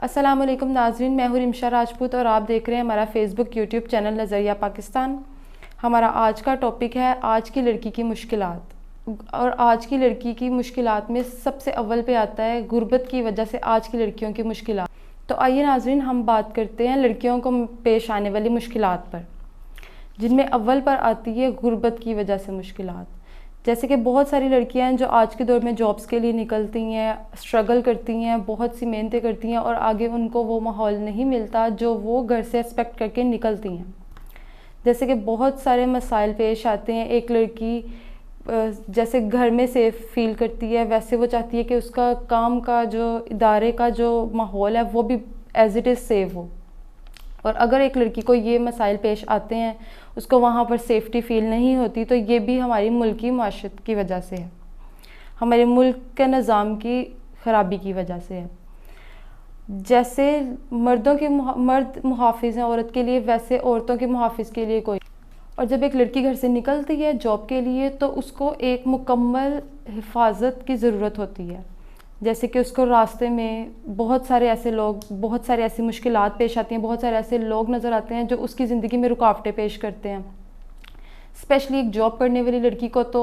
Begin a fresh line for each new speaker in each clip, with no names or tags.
السلام علیکم ناظرین، میں ہوں رمشا راجپوت اور آپ دیکھ رہے ہیں ہمارا فیس بک یوٹیوب چینل نظریہ پاکستان۔ ہمارا آج کا ٹاپک ہے آج کی لڑکی کی مشکلات، اور آج کی لڑکی کی مشکلات میں سب سے اول پہ آتا ہے غربت کی وجہ سے آج کی لڑکیوں کی مشکلات۔ تو آئیے ناظرین ہم بات کرتے ہیں لڑکیوں کو پیش آنے والی مشکلات پر، جن میں اول پر آتی ہے غربت کی وجہ سے مشکلات۔ جیسے کہ بہت ساری لڑکیاں ہیں جو آج کے دور میں جابس کے لیے نکلتی ہیں، اسٹرگل کرتی ہیں، بہت سی محنتیں کرتی ہیں اور آگے ان کو وہ ماحول نہیں ملتا جو وہ گھر سے ایکسپیکٹ کر کے نکلتی ہیں۔ جیسے کہ بہت سارے مسائل پیش آتے ہیں، ایک لڑکی جیسے گھر میں سیف فیل کرتی ہے ویسے وہ چاہتی ہے کہ اس کا کام کا جو ادارے کا جو ماحول ہے وہ بھی ایز اٹ از سیف ہو، اور اگر ایک لڑکی کو یہ مسائل پیش آتے ہیں، اس کو وہاں پر سیفٹی فیل نہیں ہوتی، تو یہ بھی ہماری ملکی معاشرت کی وجہ سے ہے، ہمارے ملک کے نظام کی خرابی کی وجہ سے ہے۔ جیسے مرد محافظ ہیں عورت کے لیے، ویسے عورتوں کے محافظ کے لیے کوئی، اور جب ایک لڑکی گھر سے نکلتی ہے جاب کے لیے تو اس کو ایک مکمل حفاظت کی ضرورت ہوتی ہے۔ جیسے کہ اس کو راستے میں بہت سارے ایسی مشکلات پیش آتی ہیں، بہت سارے ایسے لوگ نظر آتے ہیں جو اس کی زندگی میں رکاوٹیں پیش کرتے ہیں۔ اسپیشلی ایک جاب کرنے والی لڑکی کو تو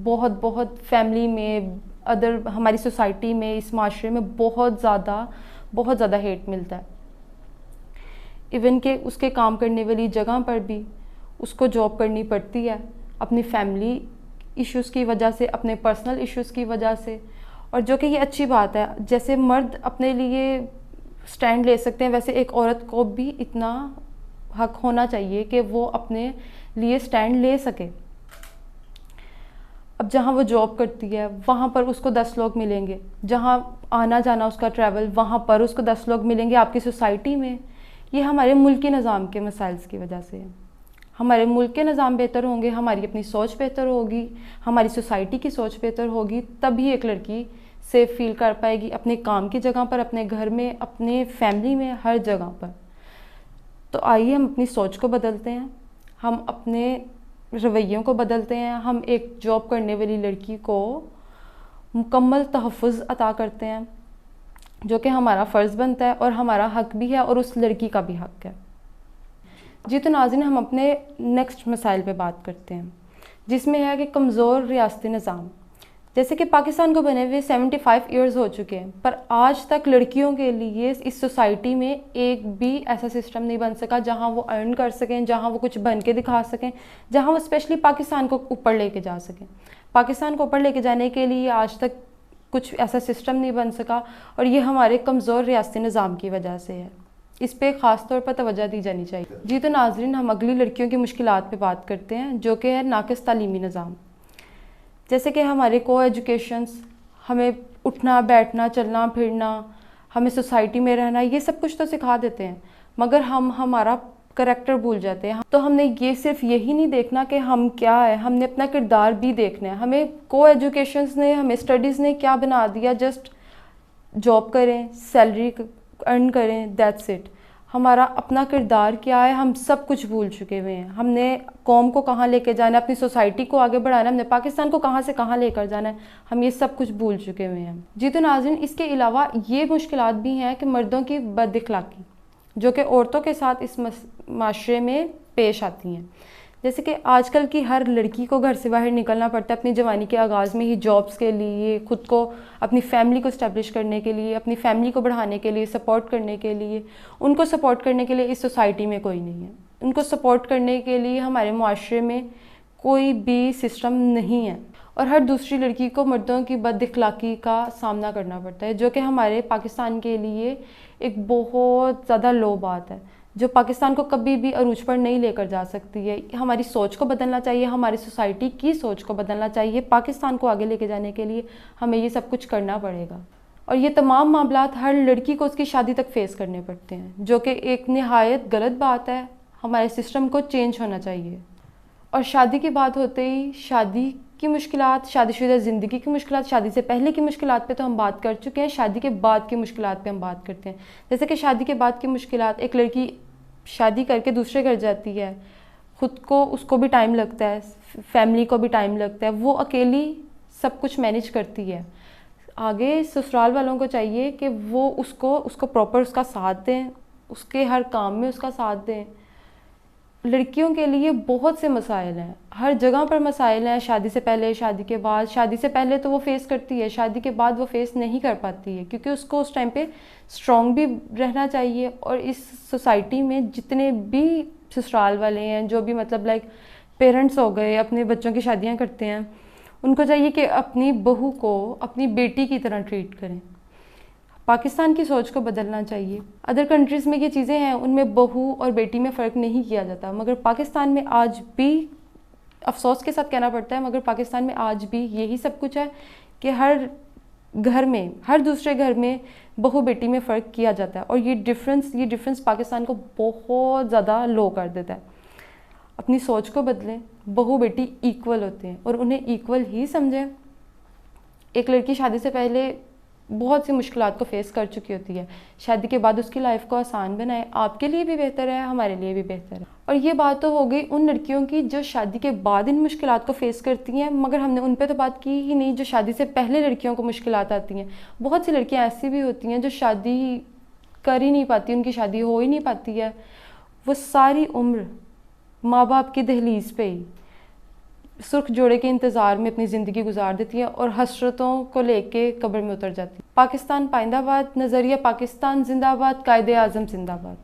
بہت فیملی میں، ہماری سوسائٹی میں، اس معاشرے میں بہت زیادہ ہیٹ ملتا ہے۔ ایون کہ اس کے کام کرنے والی جگہ پر بھی اس کو جاب کرنی پڑتی ہے، اپنی فیملی ایشوز کی وجہ سے، اپنے پرسنل ایشوز کی وجہ سے، اور جو کہ یہ اچھی بات ہے۔ جیسے مرد اپنے لیے سٹینڈ لے سکتے ہیں، ویسے ایک عورت کو بھی اتنا حق ہونا چاہیے کہ وہ اپنے لیے سٹینڈ لے سکے۔ اب جہاں وہ جاب کرتی ہے وہاں پر اس کو 10 لوگ ملیں گے، جہاں آنا جانا اس کا ٹریول، وہاں پر اس کو 10 لوگ ملیں گے آپ کی سوسائٹی میں۔ یہ ہمارے ملکی نظام کے مسائل کی وجہ سے ہے۔ ہمارے ملک کے نظام بہتر ہوں گے، ہماری اپنی سوچ بہتر ہوگی، ہماری سوسائٹی کی سوچ بہتر ہوگی، تبھی ایک لڑکی سیف فیل کر پائے گی اپنے کام کی جگہ پر، اپنے گھر میں، اپنے فیملی میں، ہر جگہ پر۔ تو آئیے ہم اپنی سوچ کو بدلتے ہیں، ہم اپنے رویوں کو بدلتے ہیں، ہم ایک جاب کرنے والی لڑکی کو مکمل تحفظ عطا کرتے ہیں، جو کہ ہمارا فرض بنتا ہے اور ہمارا حق بھی ہے اور اس لڑکی کا بھی حق ہے۔ جی تو ناظرین ہم اپنے نیکسٹ مسائل پہ بات کرتے ہیں، جس میں ہے کہ کمزور ریاستی نظام۔ جیسے کہ پاکستان کو بنے ہوئے 75 ایئرز ہو چکے ہیں، پر آج تک لڑکیوں کے لیے اس سوسائٹی میں ایک بھی ایسا سسٹم نہیں بن سکا جہاں وہ ارن کر سکیں، جہاں وہ کچھ بن کے دکھا سکیں، جہاں وہ اسپیشلی پاکستان کو اوپر لے کے جا سکیں۔ پاکستان کو اوپر لے کے جانے کے لیے آج تک کچھ ایسا سسٹم نہیں بن سکا، اور یہ ہمارے کمزور ریاستی نظام کی وجہ سے ہے۔ اس پہ خاص طور پر توجہ دی جانی چاہیے۔ جی تو ناظرین ہم اگلی لڑکیوں کی مشکلات پہ بات کرتے ہیں، جو کہ ہے ناقص تعلیمی نظام۔ جیسے کہ ہمارے کو ایجوکیشنز، ہمیں اٹھنا بیٹھنا چلنا پھرنا، ہمیں سوسائٹی میں رہنا، یہ سب کچھ تو سکھا دیتے ہیں، مگر ہم ہمارا کریکٹر بھول جاتے ہیں۔ تو ہم نے یہ صرف یہی نہیں دیکھنا کہ ہم کیا ہے، ہم نے اپنا کردار بھی دیکھنا ہے۔ ہمیں کو ایجوکیشنز نے، ہمیں اسٹڈیز نے کیا بنا دیا، جسٹ جاب کریں، سیلری ارن کریں، دیٹس اٹ۔ ہمارا اپنا کردار کیا ہے ہم سب کچھ بھول چکے ہوئے ہیں۔ ہم نے قوم کو کہاں لے کے جانا ہے، اپنی سوسائٹی کو آگے بڑھانا ہے، ہم نے پاکستان کو کہاں سے کہاں لے کر جانا ہے، ہم یہ سب کچھ بھول چکے ہوئے ہیں۔ جی تو ناظرین اس کے علاوہ یہ مشکلات بھی ہیں کہ مردوں کی بد اخلاقی، جو کہ عورتوں کے ساتھ اس معاشرے میں پیش آتی ہیں۔ جیسے کہ آج کل کی ہر لڑکی کو گھر سے باہر نکلنا پڑتا ہے اپنی جوانی کے آغاز میں ہی، جابس کے لیے، خود کو، اپنی فیملی کو اسٹیبلش کرنے کے لیے، اپنی فیملی کو بڑھانے کے لیے، سپورٹ کرنے کے لیے۔ ان کو سپورٹ کرنے کے لیے اس سوسائٹی میں کوئی نہیں ہے، ان کو سپورٹ کرنے کے لیے ہمارے معاشرے میں کوئی بھی سسٹم نہیں ہے، اور ہر دوسری لڑکی کو مردوں کی بد اخلاقی کا سامنا کرنا پڑتا ہے، جو کہ ہمارے پاکستان کے لیے ایک بہت زیادہ لو بات ہے، جو پاکستان کو کبھی بھی عروج پر نہیں لے کر جا سکتی ہے۔ ہماری سوچ کو بدلنا چاہیے، ہماری سوسائٹی کی سوچ کو بدلنا چاہیے۔ پاکستان کو آگے لے کے جانے کے لیے ہمیں یہ سب کچھ کرنا پڑے گا، اور یہ تمام معاملات ہر لڑکی کو اس کی شادی تک فیس کرنے پڑتے ہیں، جو کہ ایک نہایت غلط بات ہے۔ ہمارے سسٹم کو چینج ہونا چاہیے۔ اور شادی کی بات ہوتے ہی شادی کی مشکلات، شادی شدہ زندگی کی مشکلات، شادی سے پہلے کی مشکلات پہ تو ہم بات کر چکے ہیں، شادی کے بعد کی مشکلات پہ ہم بات کرتے ہیں۔ جیسے کہ شادی کے بعد کی مشکلات، ایک لڑکی شادی کر کے دوسرے گھر جاتی ہے، خود کو، اس کو بھی ٹائم لگتا ہے، فیملی کو بھی ٹائم لگتا ہے، وہ اکیلی سب کچھ مینیج کرتی ہے، آگے سسرال والوں کو چاہیے کہ وہ اس کو پراپر اس کا ساتھ دیں، اس کے ہر کام میں اس کا ساتھ دیں. لڑکیوں کے لیے بہت سے مسائل ہیں، ہر جگہ پر مسائل ہیں، شادی سے پہلے، شادی کے بعد. شادی سے پہلے تو وہ فیس کرتی ہے، شادی کے بعد وہ فیس نہیں کر پاتی ہے، کیونکہ اس کو اس ٹائم پہ اسٹرانگ بھی رہنا چاہیے. اور اس سوسائٹی میں جتنے بھی سسرال والے ہیں، جو بھی مطلب لائک پیرنٹس ہو گئے اپنے بچوں کی شادیاں کرتے ہیں، ان کو چاہیے کہ اپنی بہو کو اپنی بیٹی کی طرح ٹریٹ کریں. پاکستان کی سوچ کو بدلنا چاہیے. ادر کنٹریز میں یہ چیزیں ہیں، ان میں بہو اور بیٹی میں فرق نہیں کیا جاتا، مگر پاکستان میں آج بھی افسوس کے ساتھ کہنا پڑتا ہے، مگر پاکستان میں آج بھی یہی سب کچھ ہے کہ ہر گھر میں، ہر دوسرے گھر میں بہو بیٹی میں فرق کیا جاتا ہے. اور یہ ڈفرینس پاکستان کو بہت زیادہ لو کر دیتا ہے. اپنی سوچ کو بدلیں، بہو بیٹی ایکول ہوتے ہیں اور انہیں ایکول ہی سمجھیں. ایک لڑکی شادی سے پہلے بہت سی مشکلات کو فیس کر چکی ہوتی ہے، شادی کے بعد اس کی لائف کو آسان بنائے. آپ کے لیے بھی بہتر ہے، ہمارے لیے بھی بہتر ہے. اور یہ بات تو ہو گئی ان لڑکیوں کی جو شادی کے بعد ان مشکلات کو فیس کرتی ہیں، مگر ہم نے ان پہ تو بات کی ہی نہیں جو شادی سے پہلے لڑکیوں کو مشکلات آتی ہیں. بہت سی لڑکیاں ایسی بھی ہوتی ہیں جو شادی کر ہی نہیں پاتی، ان کی شادی ہو ہی نہیں پاتی ہے. وہ ساری عمر ماں باپ کی دہلیز پہ ہی سرخ جوڑے کے انتظار میں اپنی زندگی گزار دیتی ہیں اور حسرتوں کو لے کے قبر میں اتر جاتی ہیں. پاکستان پائندہ باد، نظریہ پاکستان زندہ باد، قائد اعظم زندہ باد.